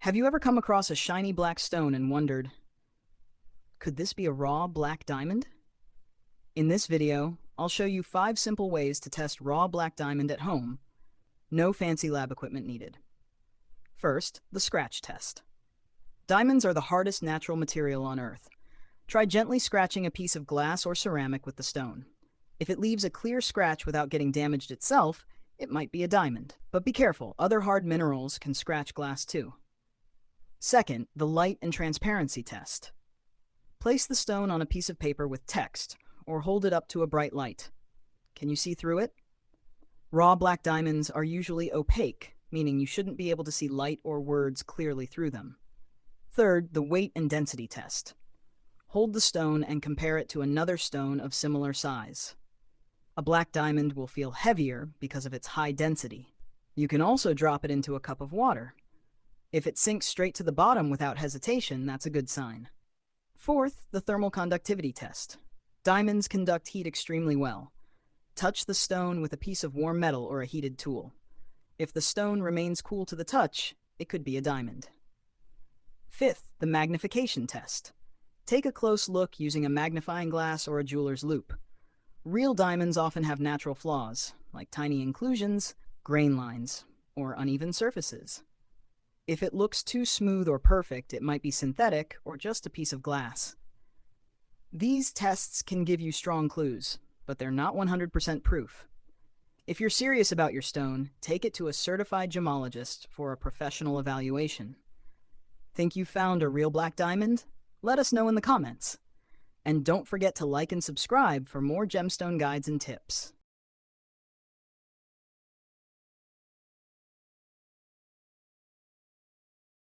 Have you ever come across a shiny black stone and wondered, could this be a raw black diamond? In this video, I'll show you 5 simple ways to test raw black diamond at home. No fancy lab equipment needed. First, the scratch test. Diamonds are the hardest natural material on Earth. Try gently scratching a piece of glass or ceramic with the stone. If it leaves a clear scratch without getting damaged itself, it might be a diamond. But be careful, other hard minerals can scratch glass too. Second, the light and transparency test. Place the stone on a piece of paper with text, or hold it up to a bright light. Can you see through it? Raw black diamonds are usually opaque, meaning you shouldn't be able to see light or words clearly through them. Third, the weight and density test. Hold the stone and compare it to another stone of similar size. A black diamond will feel heavier because of its high density. You can also drop it into a cup of water. If it sinks straight to the bottom without hesitation, that's a good sign. Fourth, the thermal conductivity test. Diamonds conduct heat extremely well. Touch the stone with a piece of warm metal or a heated tool. If the stone remains cool to the touch, it could be a diamond. Fifth, the magnification test. Take a close look using a magnifying glass or a jeweler's loupe. Real diamonds often have natural flaws, like tiny inclusions, grain lines, or uneven surfaces. If it looks too smooth or perfect, it might be synthetic or just a piece of glass. These tests can give you strong clues, but they're not 100% proof. If you're serious about your stone, take it to a certified gemologist for a professional evaluation. Think you found a real black diamond? Let us know in the comments. And don't forget to like and subscribe for more gemstone guides and tips.